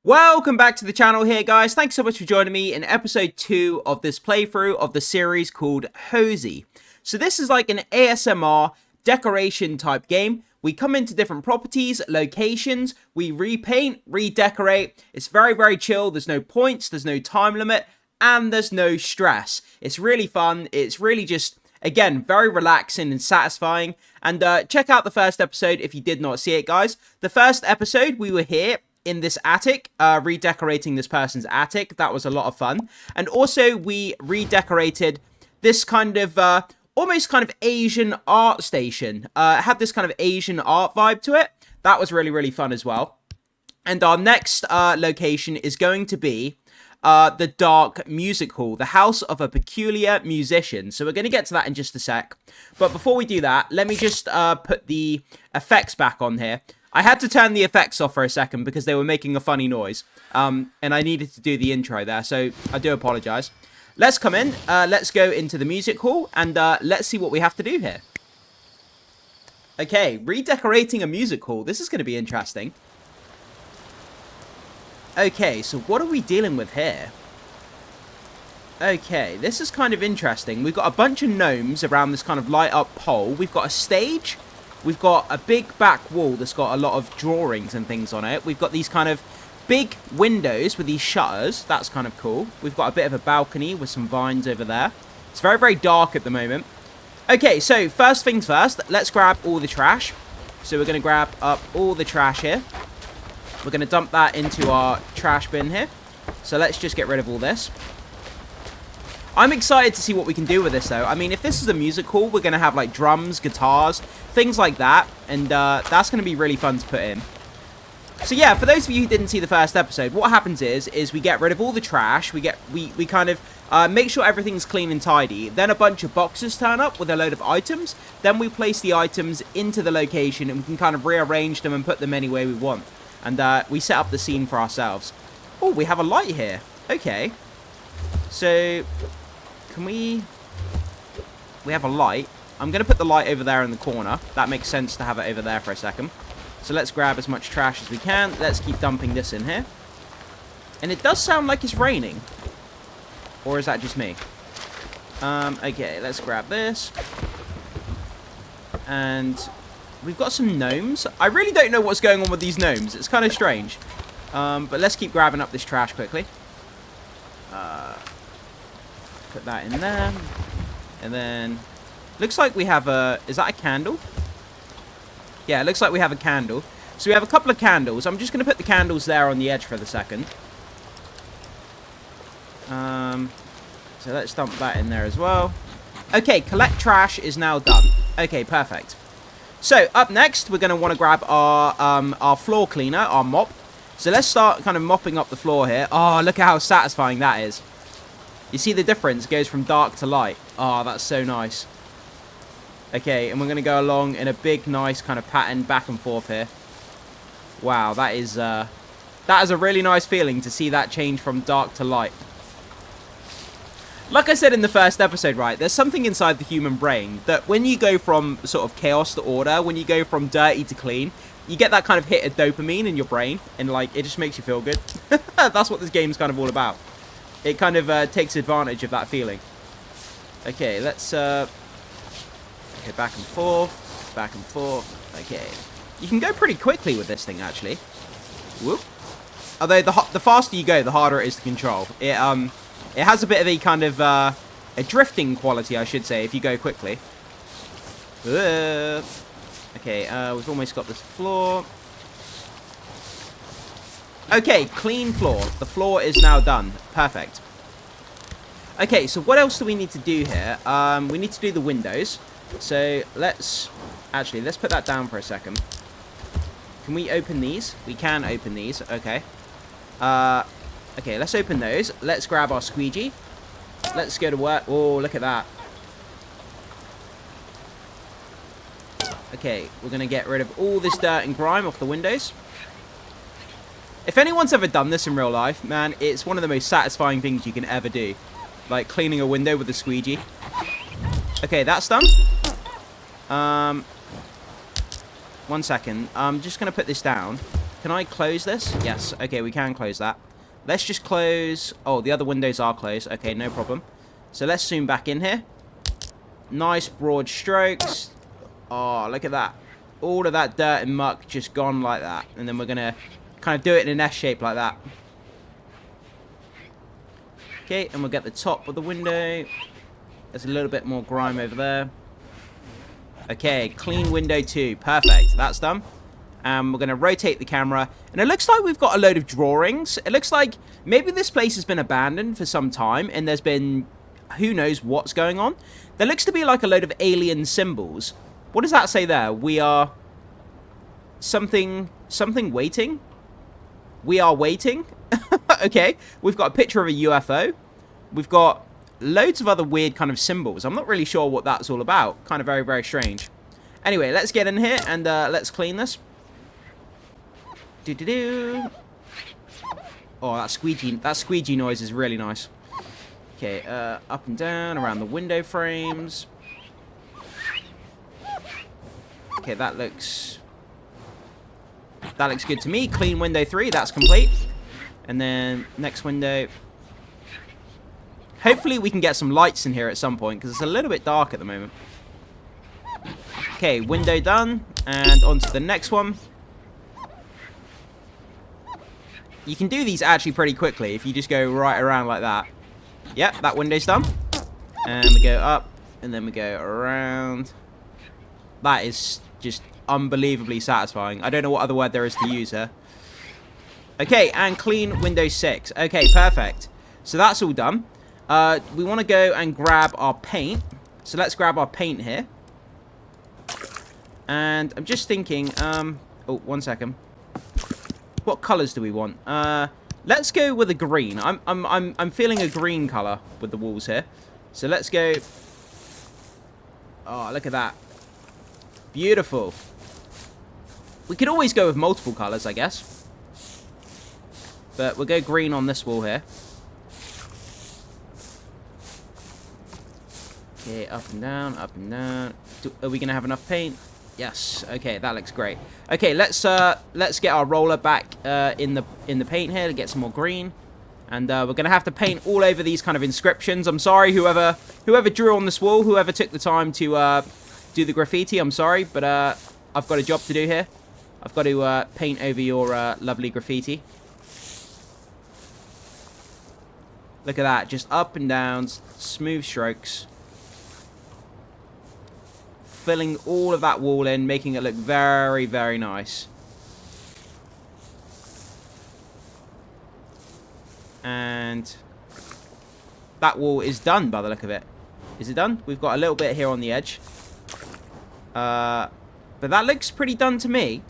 Welcome back to the channel here, guys. Thanks so much for joining me in episode 2 of this playthrough of the series called Hozy. So this is like an ASMR decoration type game. We come into different properties, locations, we repaint, redecorate. It's very, very chill. There's no points, there's no time limit, and there's no stress. It's really fun. It's really just, again, very relaxing and satisfying. And check out the first episode if you did not see it, guys. The first episode, we were here in this attic, redecorating this person's attic. That was a lot of fun. And also, we redecorated this kind of, almost kind of Asian art station. It had this kind of Asian art vibe to it. That was really, really fun as well. And our next location is going to be the Dark Music Hall, the house of a peculiar musician. So we're going to get to that in just a sec. But before we do that, let me just put the effects back on here. I had to turn the effects off for a second because they were making a funny noise. And I needed to do the intro there, so I do apologize. Let's come in, let's go into the music hall, and let's see what we have to do here. Okay, redecorating a music hall. This is going to be interesting. Okay, so what are we dealing with here? Okay, this is kind of interesting. We've got a bunch of gnomes around this kind of light up pole. We've got a stage. We've got a big back wall that's got a lot of drawings and things on it. We've got these kind of big windows with these shutters. That's kind of cool. We've got a bit of a balcony with some vines over there. It's very, very dark at the moment. Okay, so first things first, let's grab all the trash. So we're going to grab up all the trash here. We're going to dump that into our trash bin here. So let's just get rid of all this. I'm excited to see what we can do with this, though. I mean, if this is a music hall, we're going to have, like, drums, guitars, things like that. And that's going to be really fun to put in. So, yeah, for those of you who didn't see the first episode, what happens is we get rid of all the trash. We kind of make sure everything's clean and tidy. Then a bunch of boxes turn up with a load of items. Then we place the items into the location, and we can kind of rearrange them and put them any way we want. And we set up the scene for ourselves. Oh, we have a light here. Okay. So, can we have a light. I'm going to put the light over there in the corner. That makes sense to have it over there for a second. So let's grab as much trash as we can. Let's keep dumping this in here. And it does sound like it's raining. Or is that just me? Okay, let's grab this. And we've got some gnomes. I really don't know what's going on with these gnomes. It's kind of strange. But let's keep grabbing up this trash quickly. Put that in there. And then looks like we have a, is that a candle? Yeah, it looks like we have a candle. So we have a couple of candles. I'm just going to put the candles there on the edge for the second. So let's dump that in there as well. Okay, collect trash is now done. Okay, perfect. So up next, we're going to want to grab our floor cleaner, our mop. So let's start kind of mopping up the floor here. Oh, look at how satisfying that is. You see the difference? It goes from dark to light. Oh, that's so nice. Okay, and we're going to go along in a big, nice kind of pattern back and forth here. Wow, that is a really nice feeling to see that change from dark to light. Like I said in the first episode, right, there's something inside the human brain that when you go from sort of chaos to order, when you go from dirty to clean, you get that kind of hit of dopamine in your brain, and, like, it just makes you feel good. That's what this game's kind of all about. It kind of takes advantage of that feeling. Okay, let's, okay, back and forth, back and forth. Okay. You can go pretty quickly with this thing, actually. Whoop. Although, the faster you go, the harder it is to control. It has a bit of a kind of, a drifting quality, I should say, if you go quickly. Okay, we've almost got this floor. Okay, clean floor. The floor is now done. Perfect. Okay, so what else do we need to do here? We need to do the windows. So let's put that down for a second. Can we open these? We can open these. Okay. Okay, let's open those. Let's grab our squeegee. Let's go to work. Oh, look at that. Okay, we're going to get rid of all this dirt and grime off the windows. If anyone's ever done this in real life, man, it's one of the most satisfying things you can ever do. Like cleaning a window with a squeegee. Okay, that's done. 1 second. I'm just going to put this down. Can I close this? Yes. Okay, we can close that. Let's just close... Oh, the other windows are closed. Okay, no problem. So let's zoom back in here. Nice broad strokes. Oh, look at that. All of that dirt and muck just gone like that. And then we're going to kind of do it in an S shape like that. Okay, and we'll get the top of the window. There's a little bit more grime over there. Okay, clean window 2. Perfect. That's done. And we're going to rotate the camera. And it looks like we've got a load of drawings. It looks like maybe this place has been abandoned for some time. And there's been... who knows what's going on. There looks to be like a load of alien symbols. What does that say there? We are... something waiting? We are waiting? Okay. We've got a picture of a UFO. We've got loads of other weird kind of symbols. I'm not really sure what that's all about. Kind of very, very strange. Anyway, let's get in here and let's clean this. Do-do-do. Oh, that squeegee noise is really nice. Okay, up and down around the window frames. Okay, that looks good to me. Clean window 3, that's complete. And then next window. Hopefully we can get some lights in here at some point because it's a little bit dark at the moment. Okay, window done. And on to the next one. You can do these actually pretty quickly if you just go right around like that. Yep, that window's done. And we go up, and then we go around. That is just unbelievably satisfying. I don't know what other word there is to use here. Okay, and clean window 6. Okay, perfect. So that's all done. We want to go and grab our paint. So let's grab our paint here. And I'm just thinking, oh, 1 second. What colors do we want? Let's go with a green. I'm feeling a green color with the walls here. So let's go. Oh, look at that. Beautiful. We could always go with multiple colors, I guess. But we'll go green on this wall here. Okay, up and down, up and down. Are we gonna have enough paint? Yes. Okay, that looks great. Okay, let's get our roller back in the paint here to get some more green, and we're gonna have to paint all over these kind of inscriptions. I'm sorry, whoever drew on this wall, whoever took the time to do the graffiti. I'm sorry, but I've got a job to do here. I've got to paint over your lovely graffiti. Look at that, just up and down, smooth strokes. Filling all of that wall in, making it look very, very nice. And that wall is done by the look of it. Is it done? We've got a little bit here on the edge. But that looks pretty done to me.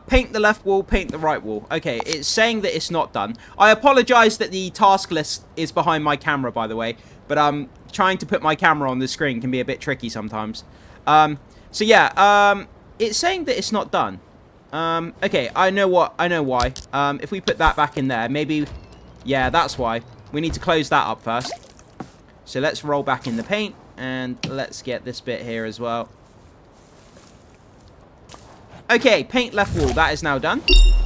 Paint the left wall, paint the right wall. Okay, it's saying that it's not done. I apologize that the task list is behind my camera, by the way. But trying to put my camera on the screen can be a bit tricky sometimes. So yeah, it's saying that it's not done. Okay, I know why. If we put that back in there, maybe... Yeah, that's why. We need to close that up first. So let's roll back in the paint. And let's get this bit here as well. Okay, paint left wall. That is now done.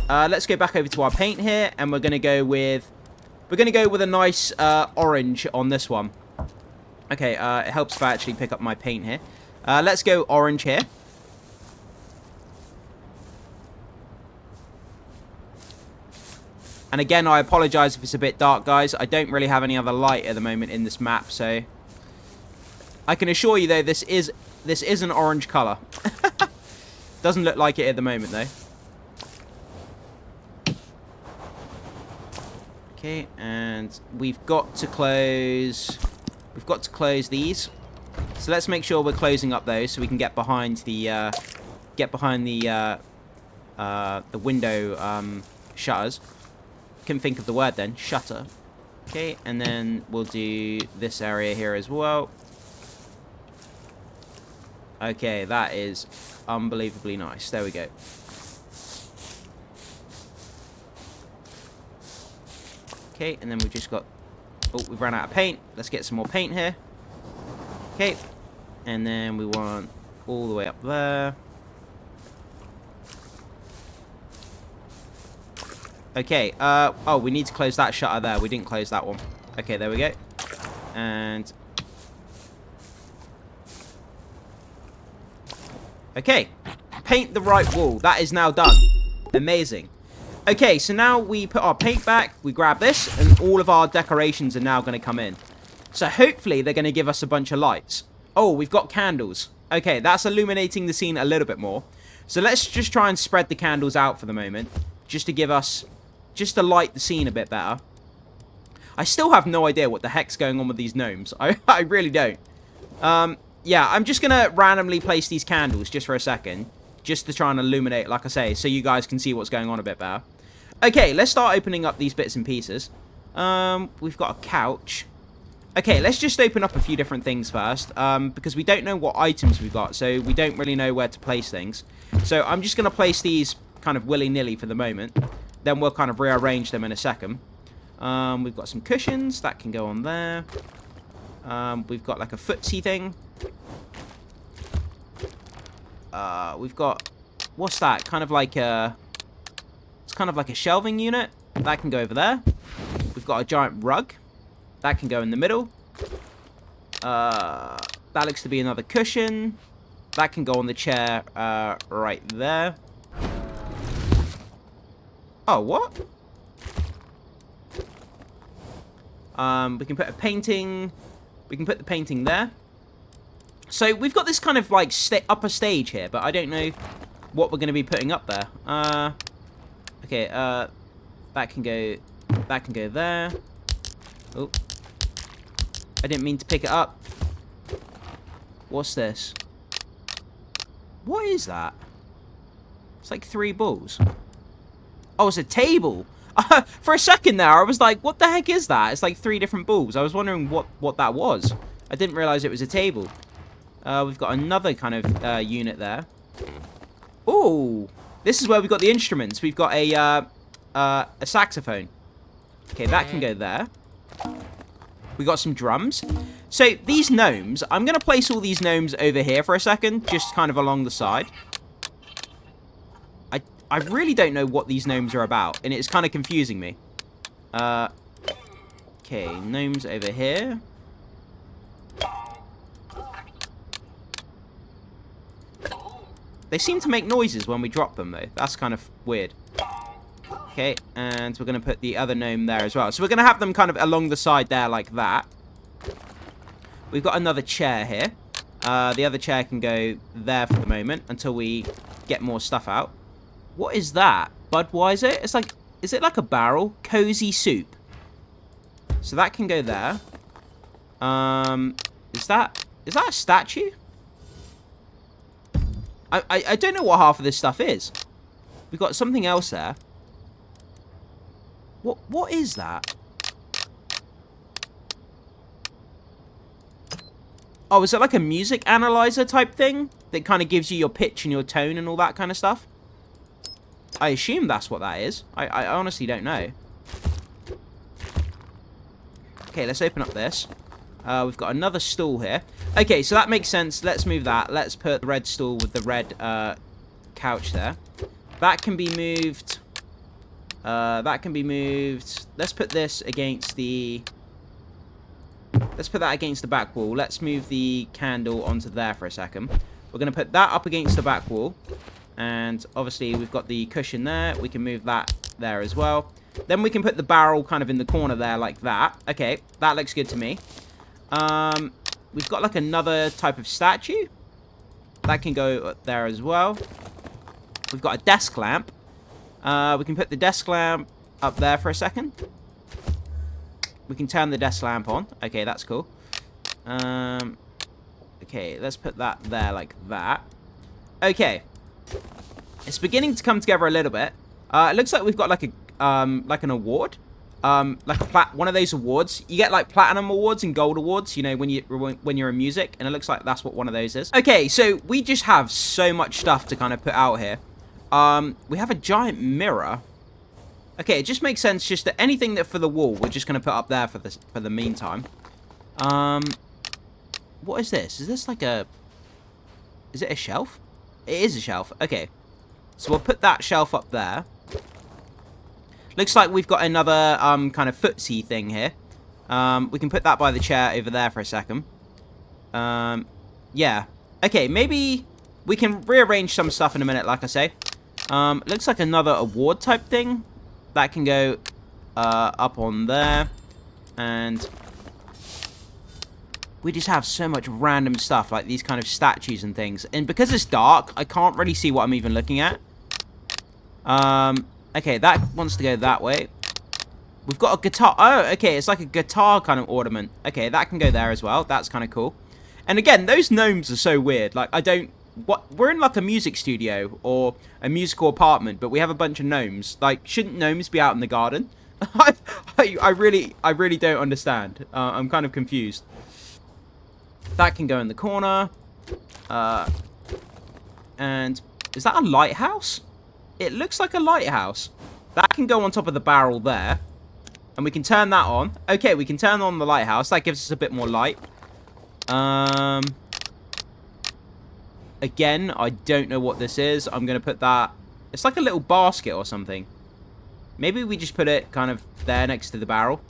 Let's go back over to our paint here. And we're going to go with... We're going to go with a nice orange on this one. Okay, it helps if I actually pick up my paint here. Let's go orange here. And again, I apologize if it's a bit dark, guys. I don't really have any other light at the moment in this map, so... I can assure you, though, this is an orange color. Doesn't look like it at the moment, though. Okay, and we've got to close these. So let's make sure we're closing up those so we can get behind the window shutters. Couldn't think of the word then. Shutter. Okay, and then we'll do this area here as well. Okay, that is unbelievably nice. There we go. Okay, and then we've just got... Oh, we've run out of paint. Let's get some more paint here. Okay. And then we want all the way up there. Okay, oh, we need to close that shutter there. We didn't close that one. Okay, there we go. And... okay. Paint the right wall. That is now done. Amazing. Okay, so now we put our paint back, we grab this, and all of our decorations are now going to come in. So hopefully they're going to give us a bunch of lights. Oh, we've got candles. Okay, that's illuminating the scene a little bit more. So let's just try and spread the candles out for the moment, just to give us, just to light the scene a bit better. I still have no idea what the heck's going on with these gnomes. I really don't. Yeah, I'm just going to randomly place these candles just for a second, just to try and illuminate, like I say, so you guys can see what's going on a bit better. Okay, let's start opening up these bits and pieces. We've got a couch. Okay, let's just open up a few different things first, because we don't know what items we've got, so we don't really know where to place things. So I'm just going to place these kind of willy-nilly for the moment. Then we'll kind of rearrange them in a second. We've got some cushions. That can go on there. We've got like a footsie thing. We've got... what's that? Kind of like a... it's kind of like a shelving unit. That can go over there. We've got a giant rug. That can go in the middle. That looks to be another cushion. That can go on the chair right there. Oh, what? We can put a painting. We can put the painting there. So we've got this kind of like upper stage here, but I don't know what we're going to be putting up there. Okay, that can go. That can go there. Oh, I didn't mean to pick it up. What's this? What is that? It's like 3 balls. Oh, it's a table. For a second there, I was like, what the heck is that? It's like 3 different balls. I was wondering what that was. I didn't realize it was a table. We've got another kind of unit there. Oh, this is where we've got the instruments. We've got a saxophone. Okay, that can go there. We got some drums. So these gnomes, I'm going to place all these gnomes over here for a second, just kind of along the side. I really don't know what these gnomes are about, and it's kind of confusing me. Okay, gnomes over here. They seem to make noises when we drop them, though. That's kind of weird. Okay, and we're going to put the other gnome there as well. So we're going to have them kind of along the side there like that. We've got another chair here. The other chair can go there for the moment until we get more stuff out. What is that? Budweiser? It's like, is it like a barrel? Cozy soup. So that can go there. Is that a statue? I don't know what half of this stuff is. We've got something else there. What is that? Oh, is it like a music analyzer type thing? That kind of gives you your pitch and your tone and all that kind of stuff? I assume that's what that is. I honestly don't know. Okay, let's open up this. We've got another stool here. Okay, so that makes sense. Let's move that. Let's put the red stool with the red couch there. That can be moved. That can be moved. Let's put this against the... let's put that against the back wall. Let's move the candle onto there for a second. We're going to put that up against the back wall. And obviously we've got the cushion there. We can move that there as well. Then we can put the barrel kind of in the corner there like that. Okay, that looks good to me. We've got like another type of statue. That can go up there as well. We've got a desk lamp. We can put the desk lamp up there for a second. We can turn the desk lamp on. Okay, that's cool. Okay, let's put that there like that. Okay. It's beginning to come together a little bit. It looks like we've got like a like an award. Like one of those awards. You get like platinum awards and gold awards, you know, when you're in music, and it looks like that's what one of those is. Okay, so we just have so much stuff to kind of put out here. We have a giant mirror. Okay, it just makes sense just that anything that for the wall, we're just going to put up there for the meantime. What is this? Is this like a... Is it a shelf? It is a shelf. Okay. So we'll put that shelf up there. Looks like we've got another kind of footsie thing here. We can put that by the chair over there for a second. Yeah. Okay, maybe we can rearrange some stuff in a minute, like I say. Looks like another award type thing. That can go up on there. And we just have so much random stuff, like these kind of statues and things. And because it's dark, I can't really see what I'm even looking at. Okay, that wants to go that way. We've got a guitar. Oh, okay, it's like a guitar kind of ornament. Okay, that can go there as well. That's kind of cool. And again, those gnomes are so weird. Like, I don't... We're in like a music studio or a musical apartment, but we have a bunch of gnomes. Like, shouldn't gnomes be out in the garden? I really don't understand. I'm kind of confused. That can go in the corner. And is that a lighthouse? It looks like a lighthouse. That can go on top of the barrel there. And we can turn that on. Okay, we can turn on the lighthouse. That gives us a bit more light. Again, I don't know what this is. I'm going to put that... It's like a little basket or something. Maybe we just put it kind of there next to the barrel.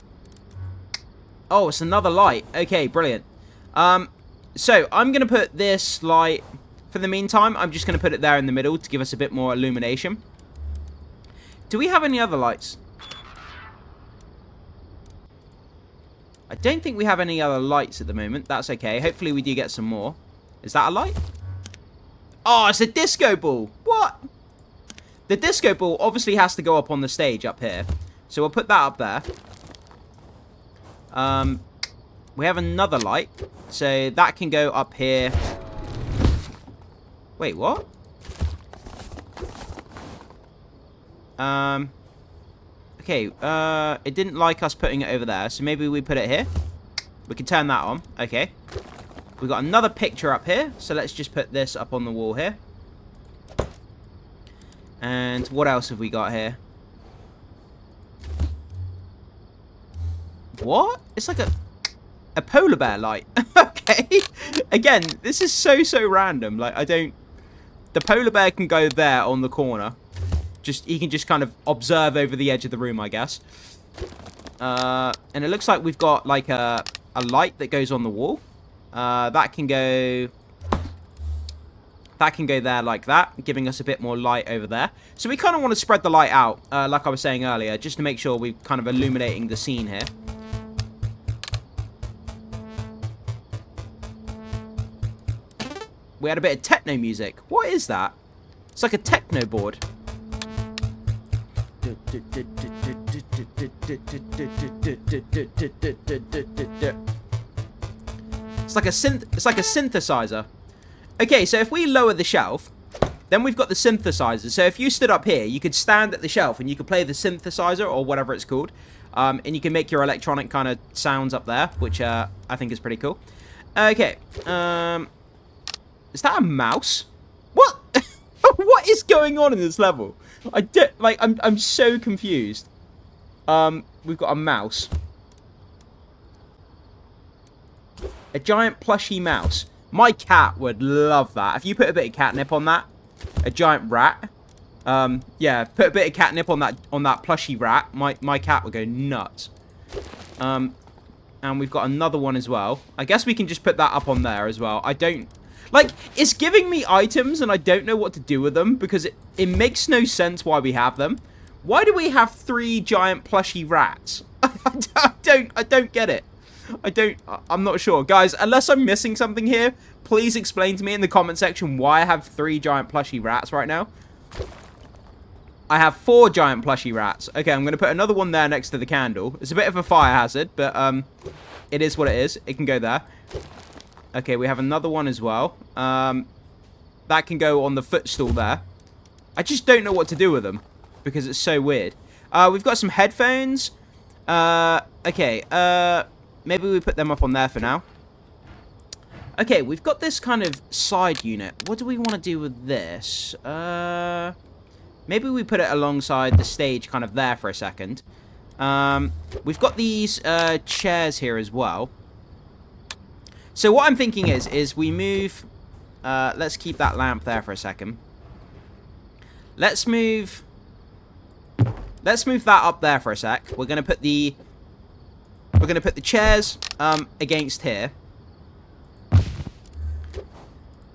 Oh, it's another light. Okay, brilliant. So, I'm going to put this light... For the meantime, I'm just going to put it there in the middle to give us a bit more illumination. Do we have any other lights? I don't think we have any other lights at the moment. That's okay. Hopefully we do get some more. Is that a light? Oh, it's a disco ball. What? The disco ball obviously has to go up on the stage up here. So we'll put that up there. We have another light. So that can go up here. Wait, what? Okay, it didn't like us putting it over there, so maybe we put it here. We can turn that on. Okay. We've got another picture up here, so let's just put this up on the wall here. And what else have we got here? What? It's like a polar bear light. Okay. Again, this is so random. Like, I don't... The polar bear can go there on the corner. He can just kind of observe over the edge of the room, I guess. And it looks like we've got like a light that goes on the wall. That can go there like that, giving us a bit more light over there. So we kind of want to spread the light out, like I was saying earlier, just to make sure we're kind of illuminating the scene here. We had a bit of techno music. What is that? It's like a techno board. It's like a synthesizer. Okay, so if we lower the shelf, then we've got the synthesizer. So if you stood up here, you could stand at the shelf and you could play the synthesizer or whatever it's called. And you can make your electronic kind of sounds up there, which I think is pretty cool. Okay. Is that a mouse? What? What is going on in this level? I'm so confused. We've got a mouse. A giant plushy mouse. My cat would love that. If you put a bit of catnip on that, a giant rat. Yeah, put a bit of catnip on that plushy rat. My cat would go nuts. And we've got another one as well. I guess we can just put that up on there as well. I don't... Like, it's giving me items and I don't know what to do with them because it makes no sense why we have them. Why do we have 3 giant plushy rats? I don't get it. I'm not sure. Guys, unless I'm missing something here, please explain to me in the comment section why I have 3 giant plushy rats right now. I have 4 giant plushy rats. Okay, I'm going to put another one there next to the candle. It's a bit of a fire hazard, but it is what it is. It can go there. Okay, we have another one as well. That can go on the footstool there. I just don't know what to do with them because it's so weird. We've got some headphones. Okay, maybe we put them up on there for now. Okay, we've got this kind of side unit. What do we want to do with this? Maybe we put it alongside the stage kind of there for a second. We've got these chairs here as well. So what I'm thinking is we move Let's keep that lamp there for a second. Let's move that up there for a sec. We're gonna put the chairs against here.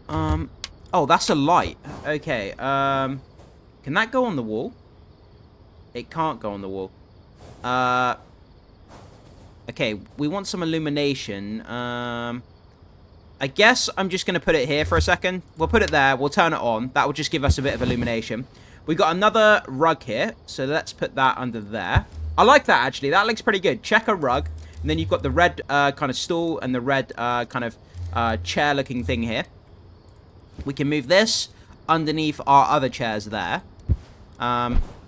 Oh, that's a light. Okay. Can that go on the wall? It can't go on the wall. Okay, we want some illumination. I guess I'm just going to put it here for a second. We'll put it there. We'll turn it on. That will just give us a bit of illumination. We've got another rug here. So let's put that under there. I like that, actually. That looks pretty good. Checker rug. And then you've got the red kind of stool and the red kind of chair-looking thing here. We can move this underneath our other chairs there.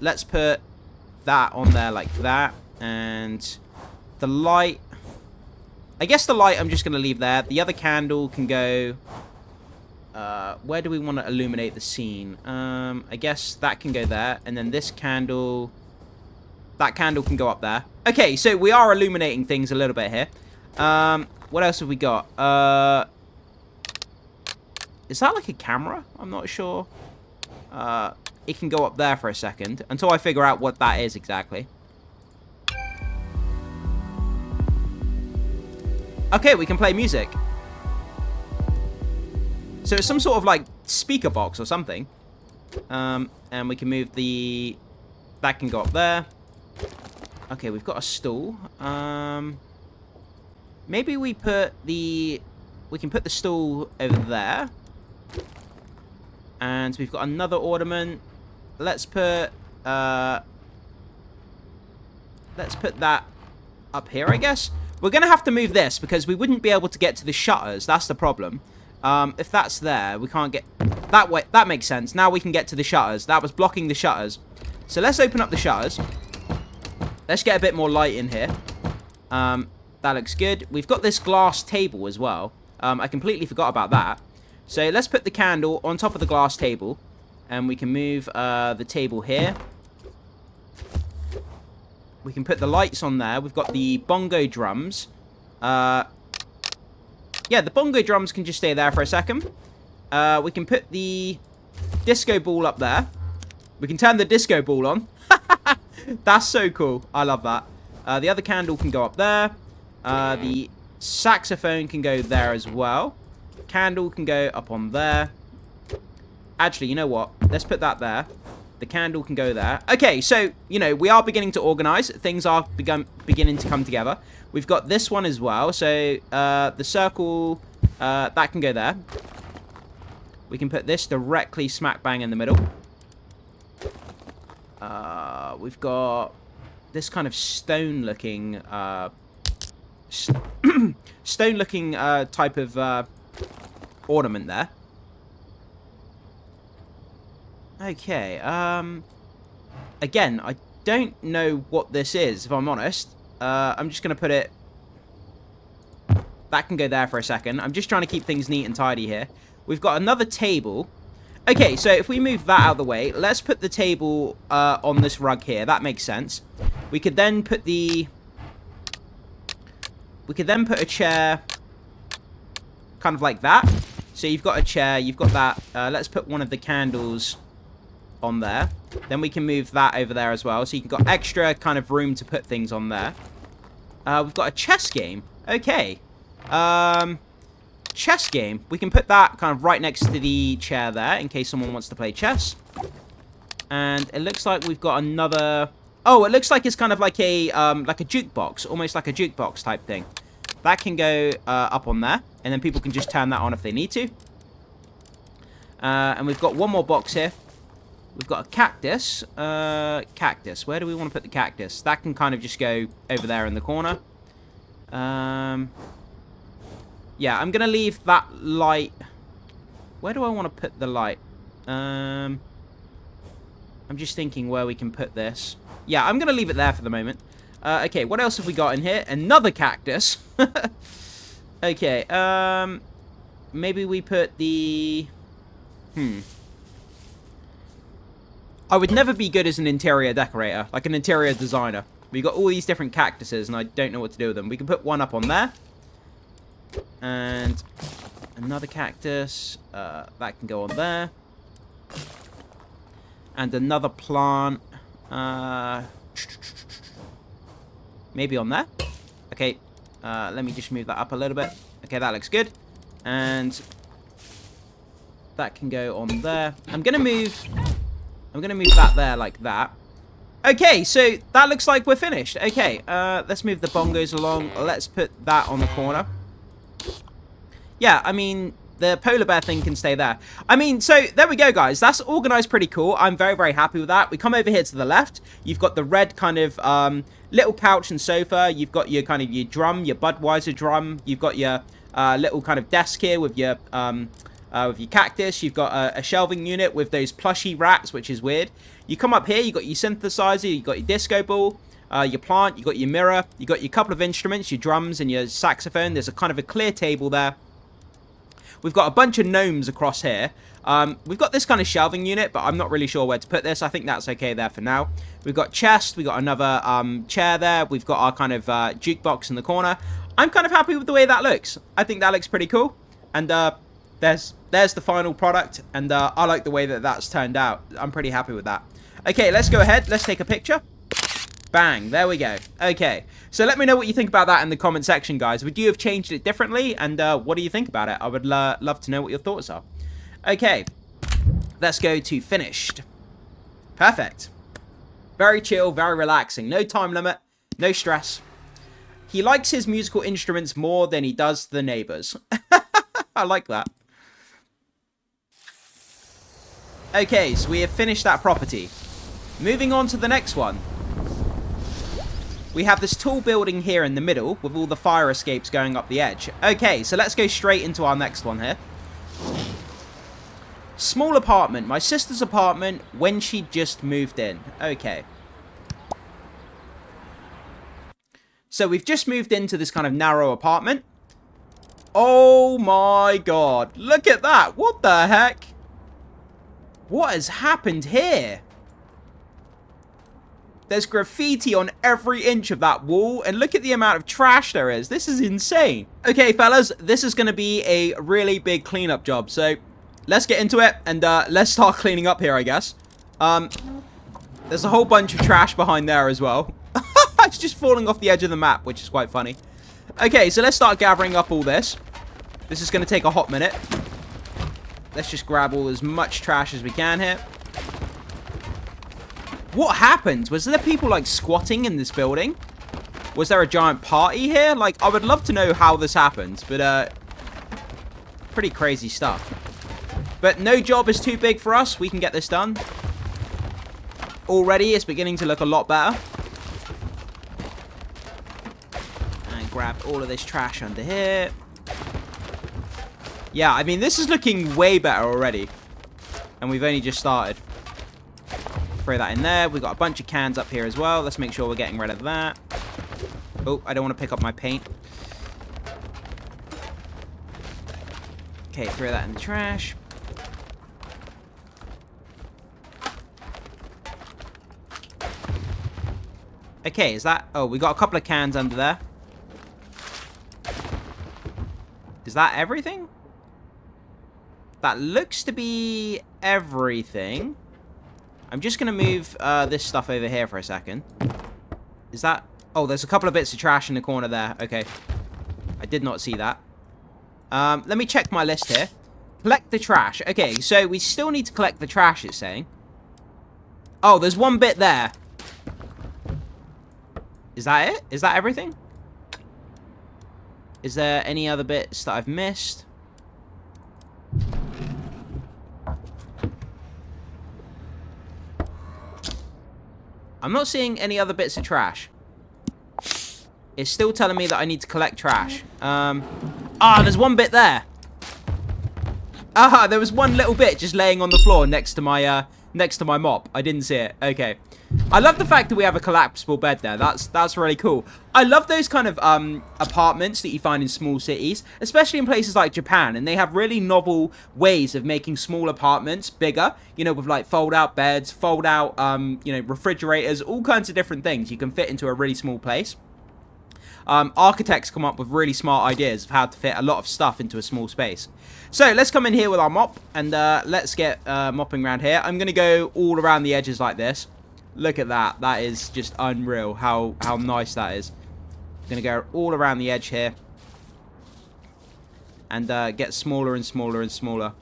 Let's put that on there like that. And the light... I guess the light I'm just going to leave there. The other candle can go... where do we want to illuminate the scene? I guess that can go there. And then this candle... That candle can go up there. Okay, so we are illuminating things a little bit here. What else have we got? Is that like a camera? I'm not sure. It can go up there for a second. Until I figure out what that is exactly. Okay, we can play music. So it's some sort of like speaker box or something. And we can move the... That can go up there. Okay, we've got a stool. Maybe we put the... We can put the stool over there. And we've got another ornament. Let's put that up here, I guess. We're going to have to move this because we wouldn't be able to get to the shutters. That's the problem. If that's there, we can't get... That way, that makes sense. Now we can get to the shutters. That was blocking the shutters. So let's open up the shutters. Let's get a bit more light in here. That looks good. We've got this glass table as well. I completely forgot about that. So let's put the candle on top of the glass table. And we can move the table here. We can put the lights on there. We've got the bongo drums. Yeah, the bongo drums can just stay there for a second. We can put the disco ball up there. We can turn the disco ball on. That's so cool. I love that. The other candle can go up there. The saxophone can go there as well. Candle can go up on there. Actually, you know what? Let's put that there. The candle can go there. Okay, so, you know, we are beginning to organize. Things are beginning to come together. We've got this one as well. So, the circle, that can go there. We can put this directly smack bang in the middle. We've got this kind of stone-looking, stone-looking type of ornament there. Okay, again, I don't know what this is, if I'm honest. I'm just going to put it... That can go there for a second. I'm just trying to keep things neat and tidy here. We've got another table. Okay, so if we move that out of the way, let's put the table on this rug here. That makes sense. We could then put the... We could then put a chair kind of like that. So you've got a chair, you've got that. Let's put one of the candles on there. Then we can move that over there as well. So you've got extra kind of room to put things on there. We've got a chess game. Okay. Chess game. We can put that kind of right next to the chair there in case someone wants to play chess. And it looks like we've got another... Oh, it looks like it's kind of like a jukebox. Almost like a jukebox type thing. That can go up on there. And then people can just turn that on if they need to. And we've got one more box here. We've got a cactus. Cactus. Where do we want to put the cactus? That can kind of just go over there in the corner. Yeah, I'm going to leave that light. Where do I want to put the light? I'm just thinking where we can put this. Yeah, I'm going to leave it there for the moment. Okay, what else have we got in here? Another cactus. Okay, maybe we put the... I would never be good as an interior decorator, like an interior designer. We've got all these different cactuses, and I don't know what to do with them. We can put one up on there. And Another cactus. That can go on there. And another plant. Maybe on there. Okay. Let me just move that up a little bit. Okay, that looks good. And that can go on there. I'm gonna move that there like that. Okay, so that looks like we're finished. Okay, let's move the bongos along. Let's put that on the corner. Yeah, I mean, the polar bear thing can stay there. I mean, so there we go, guys. That's organized pretty cool. I'm very, very happy with that. We come over here to the left. You've got the red kind of little couch and sofa. You've got your kind of your drum, your Budweiser drum. You've got your little kind of desk here with your cactus. You've got a shelving unit with those plushy rats, which is weird. You come up here, you've got your synthesizer, you've got your disco ball, your plant, you've got your mirror, you've got your couple of instruments, your drums and your saxophone. There's a kind of a clear table there. We've got a bunch of gnomes across here. We've got this kind of shelving unit, but I'm not really sure where to put this. I think that's okay there for now. We've got chest. We've got another chair there. We've got our kind of jukebox in the corner. I'm kind of happy with the way that looks. I think that looks pretty cool. And there's the final product. And I like the way that that's turned out. I'm pretty happy with that. Okay, let's go ahead. Let's take a picture. Bang, there we go. Okay, so let me know what you think about that in the comment section, guys. Would you have changed it differently? And what do you think about it? I would love to know what your thoughts are. Okay, let's go to finished. Perfect. Very chill, very relaxing. No time limit, no stress. He likes his musical instruments more than he does the neighbors. I like that. Okay, so we have finished that property. Moving on to the next one. We have this tall building here in the middle with all the fire escapes going up the edge. Okay, so let's go straight into our next one here. Small apartment. My sister's apartment when she just moved in. Okay. So we've just moved into this kind of narrow apartment. Oh my god. Look at that. What the heck? What has happened here? There's graffiti on every inch of that wall, and look at the amount of trash there is. This is insane. Okay, fellas, this is going to be a really big cleanup job, so let's get into it, and let's start cleaning up here, I guess. There's a whole bunch of trash behind there as well. It's just falling off the edge of the map, which is quite funny. Okay, so let's start gathering up all this. This is going to take a hot minute. Let's just grab all as much trash as we can here. What happened? Was there people, like, squatting in this building? Was there a giant party here? Like, I would love to know how this happened. But, pretty crazy stuff. But no job is too big for us. We can get this done. Already, it's beginning to look a lot better. And grab all of this trash under here. Yeah, I mean, this is looking way better already. And we've only just started. Throw that in there. We've got a bunch of cans up here as well. Let's make sure we're getting rid of that. Oh, I don't want to pick up my paint. Okay, throw that in the trash. Okay, is that... Oh, we got a couple of cans under there. Is that everything? That looks to be everything. I'm just going to move this stuff over here for a second. Is that... Oh, there's a couple of bits of trash in the corner there. Okay. I did not see that. Let me check my list here. Collect the trash. Okay, so we still need to collect the trash, it's saying. Oh, there's one bit there. Is that it? Is that everything? Is there any other bits that I've missed? I'm not seeing any other bits of trash. It's still telling me that I need to collect trash. There's one bit there. There was one little bit just laying on the floor next to my mop. I didn't see it. Okay. I love the fact that we have a collapsible bed there. That's really cool. I love those kind of apartments that you find in small cities, especially in places like Japan, and they have really novel ways of making small apartments bigger, you know, with like fold-out beds, fold-out, refrigerators, all kinds of different things you can fit into a really small place. Architects come up with really smart ideas of how to fit a lot of stuff into a small space. So let's come in here with our mop, and let's get mopping around here. I'm going to go all around the edges like this. Look at that. That is just unreal how nice that is. I'm going to go all around the edge here. And get smaller and smaller and smaller.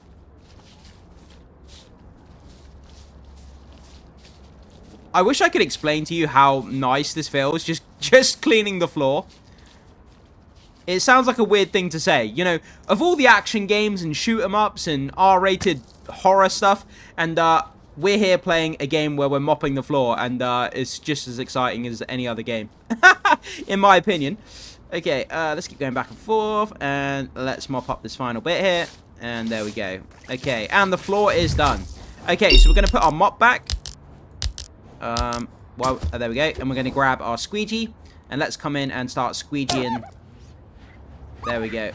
I wish I could explain to you how nice this feels, just cleaning the floor. It sounds like a weird thing to say. You know, of all the action games and shoot-em-ups and R-rated horror stuff, and we're here playing a game where we're mopping the floor, and it's just as exciting as any other game, in my opinion. Okay, let's keep going back and forth, and let's mop up this final bit here, and there we go. Okay, and the floor is done. Okay, so we're going to put our mop back. Well, there we go, and we're going to grab our squeegee, and let's come in and start squeegeeing. There we go.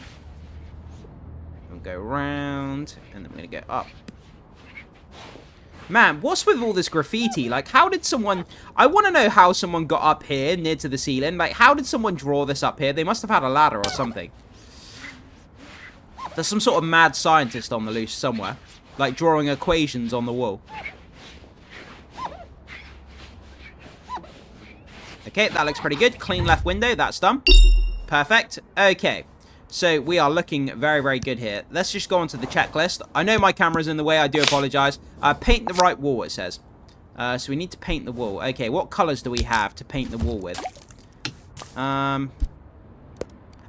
We'll go round, and then we're going to go up. Man, what's with all this graffiti? Like, how did someone... I want to know how someone got up here near to the ceiling. Like, how did someone draw this up here? They must have had a ladder or something. There's some sort of mad scientist on the loose somewhere. Like, drawing equations on the wall. Okay, that looks pretty good. Clean left window, that's done. Perfect. Okay. So, we are looking very, very good here. Let's just go on to the checklist. I know my camera's in the way. I do apologize. Paint the right wall, it says. So, we need to paint the wall. Okay, what colors do we have to paint the wall with?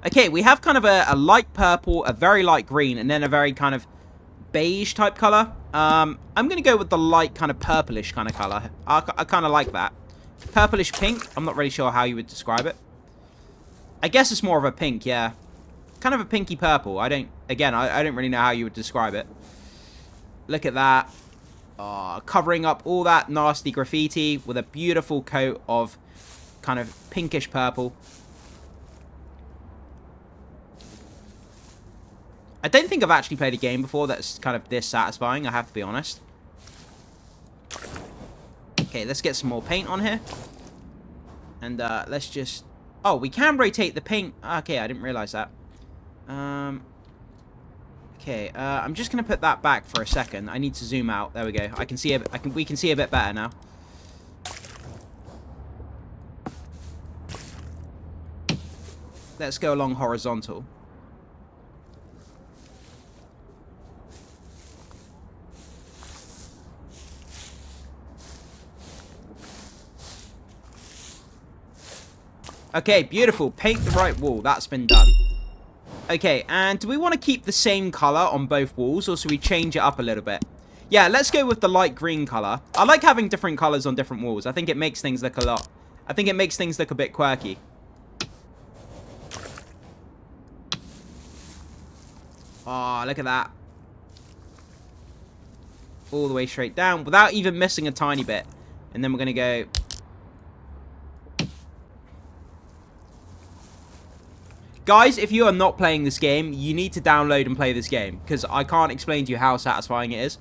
Okay, we have kind of a light purple, a very light green, and then a very kind of beige type color. I'm going to go with the light kind of purplish kind of color. I kind of like that. Purplish pink. I'm not really sure how you would describe it. I guess it's more of a pink, yeah. Kind of a pinky purple. I don't really know how you would describe it. Look at that. Covering up all that nasty graffiti with a beautiful coat of kind of pinkish purple. I don't think I've actually played a game before that's kind of this satisfying, I have to be honest. Okay, let's get some more paint on here. And let's just... Oh, we can rotate the paint. Okay, I didn't realize that. Okay, I'm just gonna put that back for a second. I need to zoom out. There we go. I can see we can see a bit better now. Let's go along horizontal. Okay, beautiful. Paint the right wall. That's been done. Okay, and do we want to keep the same color on both walls, or should we change it up a little bit? Yeah, let's go with the light green color. I like having different colors on different walls. I think it makes things look I think it makes things look a bit quirky. Oh, look at that. All the way straight down without even missing a tiny bit. And then we're going to go... Guys, if you are not playing this game, you need to download and play this game, because I can't explain to you how satisfying it is,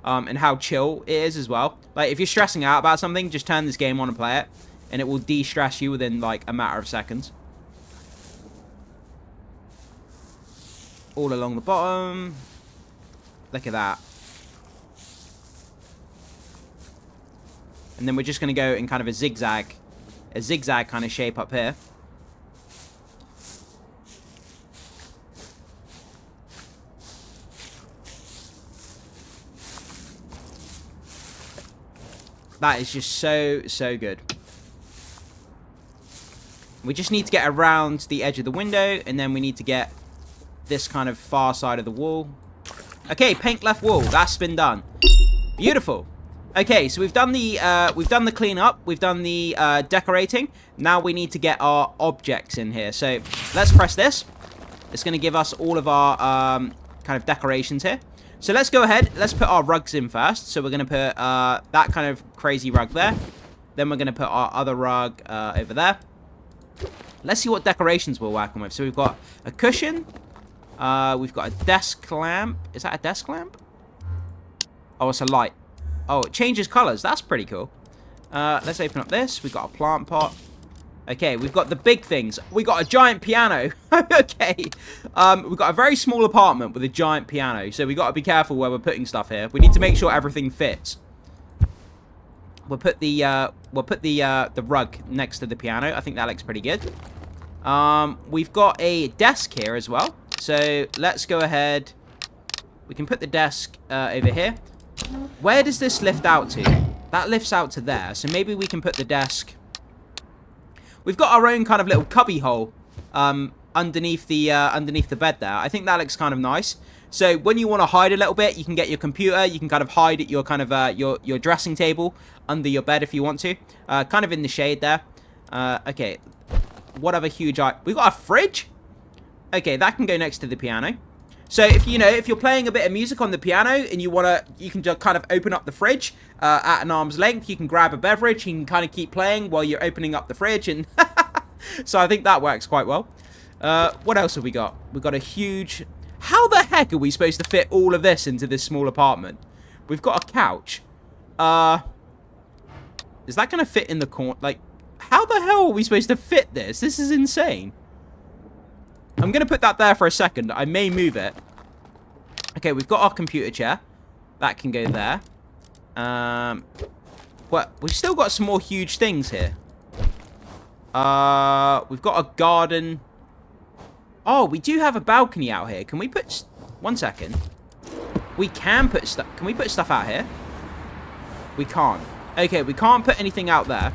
and how chill it is as well. Like, if you're stressing out about something, just turn this game on and play it, and it will de-stress you within, like, a matter of seconds. All along the bottom. Look at that. And then we're just going to go in kind of a zigzag kind of shape up here. That is just so good. We just need to get around the edge of the window, and then we need to get this kind of far side of the wall. Okay, paint left wall. That's been done. Beautiful. Okay, so we've done the cleanup, we've done the decorating. Now we need to get our objects in here. So let's press this. It's going to give us all of our kind of decorations here. So let's go ahead. Let's put our rugs in first. So we're going to put that kind of crazy rug there. Then we're going to put our other rug over there. Let's see what decorations we're working with. So we've got a cushion. We've got a desk lamp. Is that a desk lamp? Oh, it's a light. Oh, it changes colors. That's pretty cool. Let's open up this. We've got a plant pot. Okay, we've got the big things. We got a giant piano. Okay. We've got a very small apartment with a giant piano. So we got to be careful where we're putting stuff here. We need to make sure everything fits. We'll put the rug next to the piano. I think that looks pretty good. We've got a desk here as well. So let's go ahead. We can put the desk over here. Where does this lift out to? That lifts out to there. So maybe we can put the desk. We've got our own kind of little cubby hole underneath the bed there. I think that looks kind of nice. So when you want to hide a little bit, you can get your computer. You can kind of hide at your kind of your dressing table under your bed if you want to. Kind of in the shade there. Okay. What other huge we've got a fridge. Okay, that can go next to the piano. So if you're playing a bit of music on the piano and you can just kind of open up the fridge at an arm's length. You can grab a beverage. You can kind of keep playing while you're opening up the fridge, and so I think that works quite well. What else have we got? We've got a huge. How the heck are we supposed to fit all of this into this small apartment? We've got a couch. Is that going to fit in the corner? Like, how the hell are we supposed to fit this? This is insane. I'm going to put that there for a second. I may move it. Okay, we've got our computer chair. That can go there. Well, we've still got some more huge things here. We've got a garden. Oh, we do have a balcony out here. Can we put... One second. We can put stuff... Can we put stuff out here? We can't. Okay, we can't put anything out there.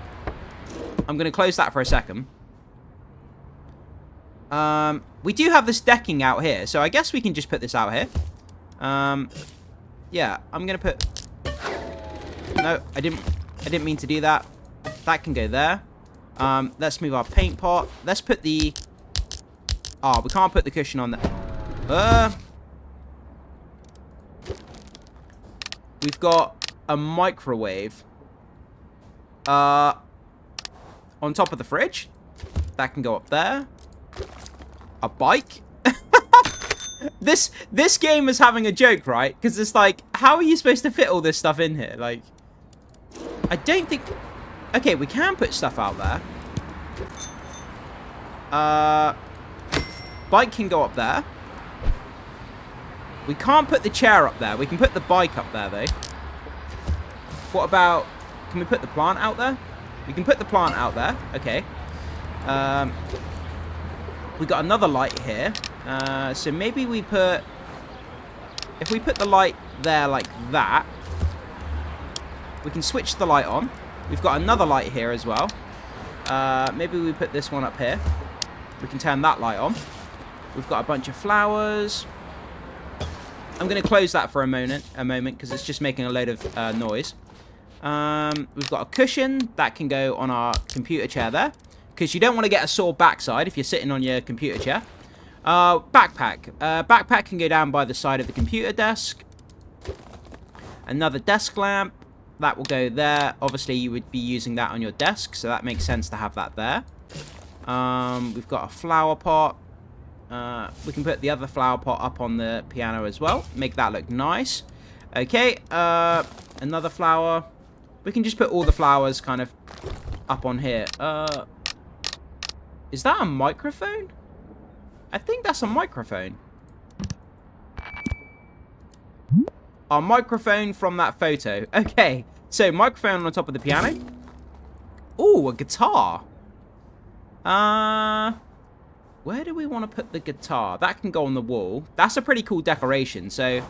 I'm going to close that for a second. We do have this decking out here, so I guess we can just put this out here. Yeah, I'm gonna put... No, I didn't mean to do that. That can go there. Let's move our paint pot. Let's put the... Oh, we can't put the cushion on there. We've got a microwave. On top of the fridge. That can go up there. A bike? This game is having a joke, right? Because it's like, how are you supposed to fit all this stuff in here? Like, I don't think... Okay, we can put stuff out there. Bike can go up there. We can't put the chair up there. We can put the bike up there, though. What about... Can we put the plant out there? We can put the plant out there. Okay. We got another light here. So maybe we put... If we put the light there like that, we can switch the light on. We've got another light here as well. Maybe we put this one up here. We can turn that light on. We've got a bunch of flowers. I'm going to close that for a moment, because it's just making a load of noise. We've got a cushion that can go on our computer chair there, because you don't want to get a sore backside if you're sitting on your computer chair. Backpack. Backpack can go down by the side of the computer desk. Another desk lamp. That will go there. Obviously, you would be using that on your desk, so that makes sense to have that there. We've got a flower pot. We can put the other flower pot up on the piano as well. Make that look nice. Okay, another flower. We can just put all the flowers kind of up on here. Is that a microphone? I think that's a microphone. Our microphone from that photo. Okay, so microphone on top of the piano. Ooh, a guitar. Where do we want to put the guitar? That can go on the wall. That's a pretty cool decoration. So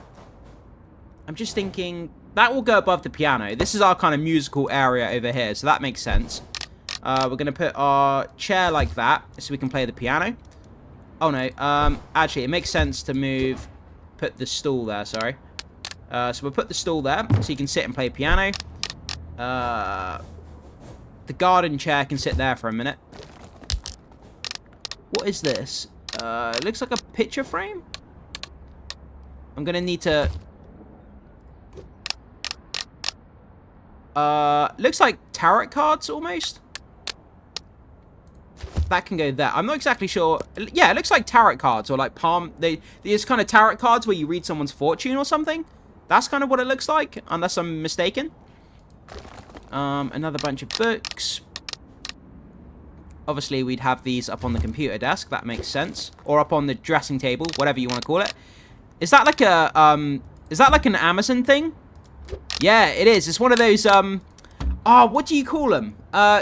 I'm just thinking that will go above the piano. This is our kind of musical area over here, so that makes sense. We're going to put our chair like that so we can play the piano. Oh, no. Actually, it makes sense to put the stool there, sorry. So we'll put the stool there so you can sit and play piano. The garden chair can sit there for a minute. What is this? It looks like a picture frame. I'm going to need to... looks like tarot cards almost. That can go there. I'm not exactly sure. Yeah, it looks like tarot cards or like palm. There's kind of tarot cards where you read someone's fortune or something. That's kind of what it looks like, unless I'm mistaken. Another bunch of books. obviously we'd have these up on the computer desk. That makes sense. Or up on the dressing table, whatever you want to call it. Is that like a, is that like an Amazon thing? Yeah, it is. It's one of those, what do you call them?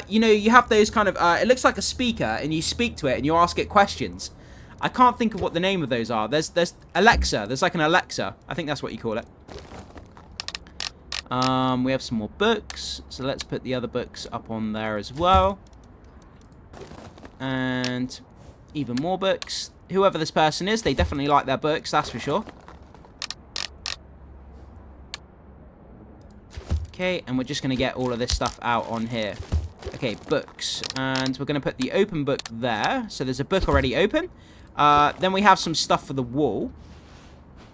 You know, you have those kind of, it looks like a speaker, and you speak to it, and you ask it questions. I can't think of what the name of those are. There's Alexa. There's like an Alexa. I think that's what you call it. We have some more books. So let's put the other books up on there as well. And even more books. Whoever this person is, they definitely like their books, that's for sure. Okay, and we're just going to get all of this stuff out on here. Okay, books. And we're going to put the open book there. So there's a book already open. Then we have some stuff for the wall.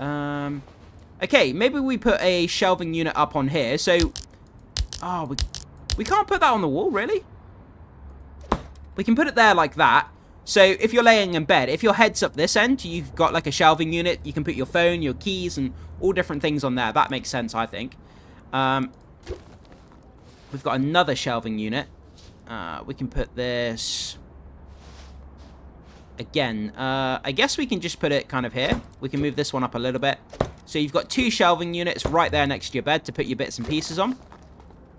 Okay, maybe we put a shelving unit up on here. So, we can't put that on the wall, really? We can put it there like that. So, if you're laying in bed, if your head's up this end, you've got like a shelving unit. You can put your phone, your keys, and all different things on there. That makes sense, I think. We've got another shelving unit. We can put this... Again, I guess we can just put it kind of here. We can move this one up a little bit. So you've got 2 shelving units right there next to your bed to put your bits and pieces on.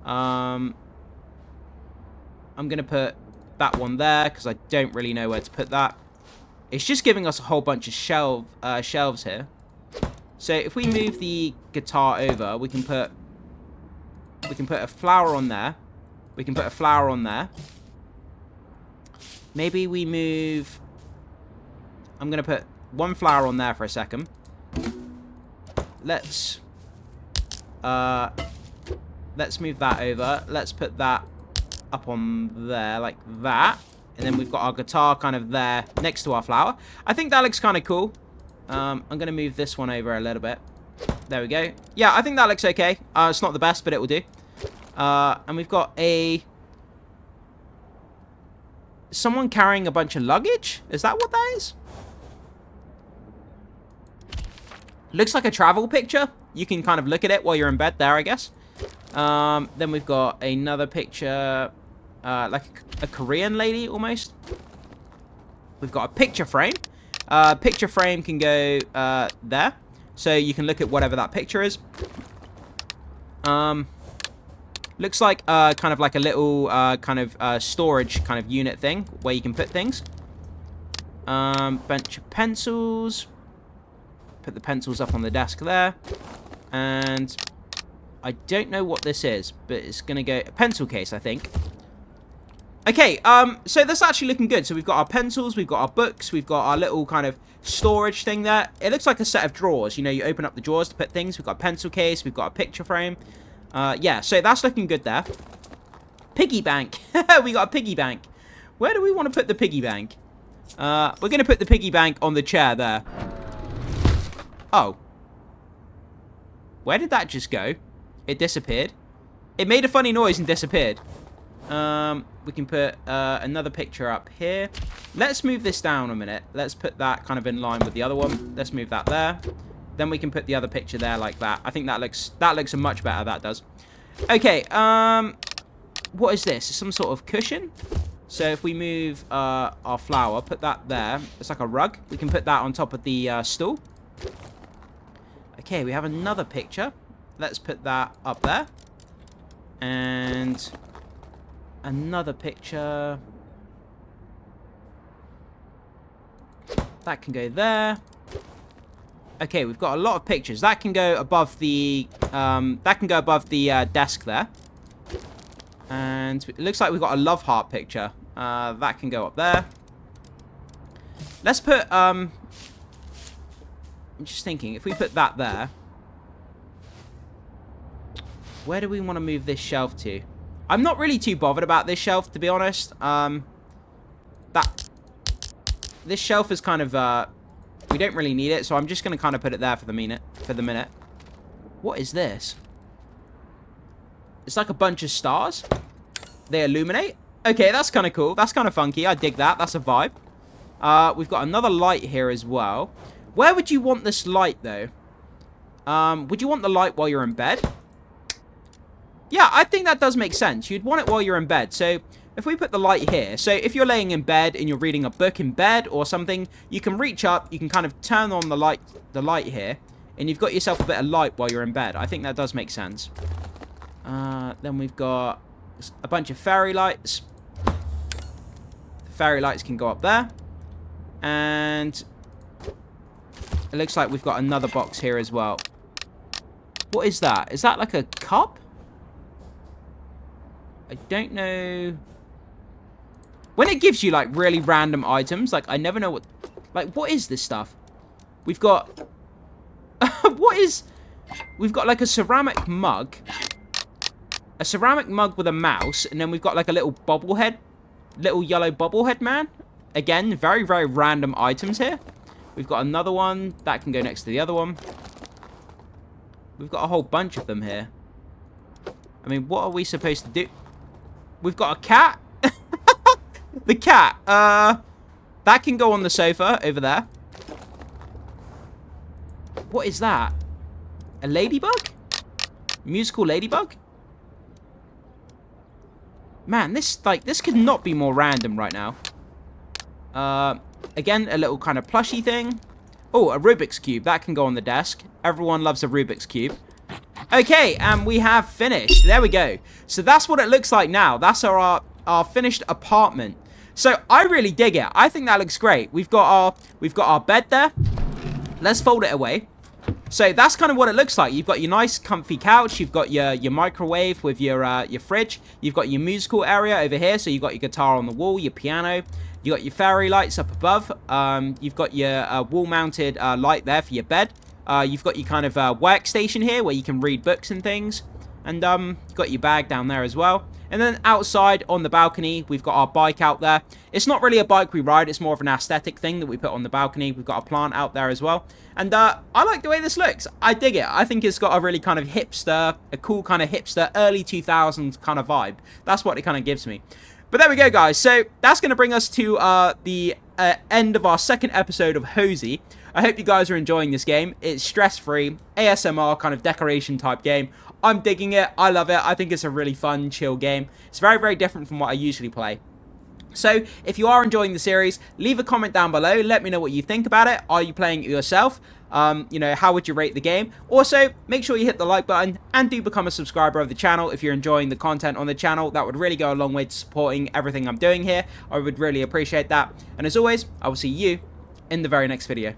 I'm going to put that one there because I don't really know where to put that. It's just giving us a whole bunch of shelves here. So if we move the guitar over, we can put a flower on there. We can put a flower on there. Maybe we move... I'm going to put 1 flower on there for a second. Let's move that over. Let's put that up on there like that. And then we've got our guitar kind of there next to our flower. I think that looks kind of cool. I'm going to move this one over a little bit. There we go. Yeah, I think that looks okay. It's not the best, but it will do. And we've got someone carrying a bunch of luggage? Is that what that is? Looks like a travel picture. You can kind of look at it while you're in bed there, I guess. Then we've got another picture, like a Korean lady almost. We've got a picture frame. Picture frame can go there. So you can look at whatever that picture is. Looks like kind of like a little storage kind of unit thing where you can put things. Bunch of pencils. Put the pencils up on the desk there. And I don't know what this is, but it's going to go... A pencil case, I think. Okay, so that's actually looking good. So we've got our pencils, we've got our books, we've got our little kind of storage thing there. It looks like a set of drawers. You know, you open up the drawers to put things. We've got a pencil case, we've got a picture frame. Yeah, so that's looking good there. Piggy bank. We got a piggy bank. Where do we want to put the piggy bank? We're going to put the piggy bank on the chair there. Oh. Where did that just go? It disappeared. It made a funny noise and disappeared. We can put another picture up here. Let's move this down a minute. Let's put that kind of in line with the other one. Let's move that there. Then we can put the other picture there like that. I think that looks much better, that does. Okay, what is this? Some sort of cushion? So if we move our flower, put that there. It's like a rug. We can put that on top of the stool. Okay, we have another picture. Let's put that up there. And another picture. That can go there. Okay, we've got a lot of pictures. That can go above the desk there. And it looks like we've got a love heart picture. That can go up there. Let's put I'm just thinking, if we put that there, where do we want to move this shelf to? I'm not really too bothered about this shelf, to be honest. This shelf is kind of, we don't really need it, so I'm just going to kind of put it there for the minute. What is this? It's like a bunch of stars. They illuminate. Okay, that's kind of cool. That's kind of funky. I dig that. That's a vibe. We've got another light here as well. Where would you want this light, though? Would you want the light while you're in bed? Yeah, I think that does make sense. You'd want it while you're in bed. So if we put the light here, so if you're laying in bed and you're reading a book in bed or something, you can reach up, you can kind of turn on the light here, and you've got yourself a bit of light while you're in bed. I think that does make sense. Then we've got a bunch of fairy lights. The fairy lights can go up there. And it looks like we've got another box here as well. What is that? Is that like a cup? I don't know. When it gives you like really random items, like I never know what... Like, what is this stuff? We've got... We've got like a ceramic mug. A ceramic mug with a mouse. And then we've got like a little bobblehead. Little yellow bobblehead man. Again, very, very random items here. We've got another one. That can go next to the other one. We've got a whole bunch of them here. I mean, what are we supposed to do? We've got a cat. The cat. That can go on the sofa over there. What is that? A ladybug? Musical ladybug? Man, this could not be more random right now. Again, a little kind of plushy thing. Oh, a Rubik's Cube. That can go on the desk. Everyone loves a Rubik's Cube. Okay, and we have finished. There we go. So that's what it looks like now. That's our finished apartment. So I really dig it. I think that looks great. We've got our bed there. Let's fold it away. So that's kind of what it looks like. You've got your nice comfy couch. You've got your microwave with your fridge. You've got your musical area over here. So you've got your guitar on the wall, your piano. You got your fairy lights up above. You've got your wall-mounted light there for your bed. You've got your kind of workstation here where you can read books and things. And you've got your bag down there as well. And then outside on the balcony, we've got our bike out there. It's not really a bike we ride. It's more of an aesthetic thing that we put on the balcony. We've got a plant out there as well. And I like the way this looks. I dig it. I think it's got a really kind of hipster, a cool kind of hipster, early 2000s kind of vibe. That's what it kind of gives me. But there we go, guys. So that's going to bring us to the end of our second episode of Hozy. I hope you guys are enjoying this game. It's stress-free, ASMR kind of decoration type game. I'm digging it. I love it. I think it's a really fun, chill game. It's very, very different from what I usually play. So if you are enjoying the series, leave a comment down below. Let me know what you think about it. Are you playing it yourself? You know, how would you rate the game? Also, make sure you hit the like button and do become a subscriber of the channel if you're enjoying the content on the channel. That would really go a long way to supporting everything I'm doing here. I would really appreciate that. And as always, I will see you in the very next video.